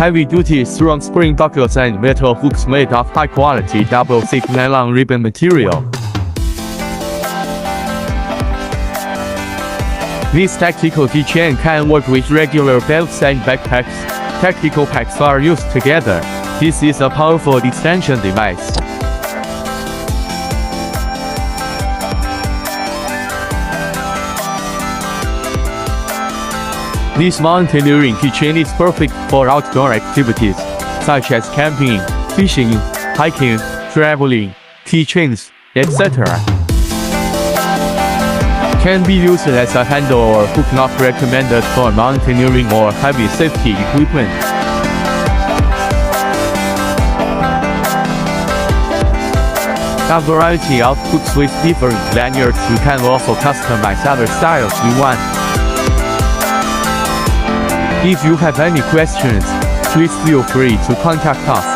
heavy-duty strong spring buckles and metal hooks made of high-quality double-thick nylon ribbon material. This tactical keychain can work with regular belts and backpacks. Tactical packs are used together. This is a powerful extension device. This mountaineering keychain is perfect for outdoor activities, such as camping, fishing, hiking, traveling, keychains, etc. Can be used as a handle or hook, not recommended for mountaineering or heavy safety equipment. A variety of hooks with different lanyards. You can also customize other styles you want. If you have any questions, please feel free to contact us.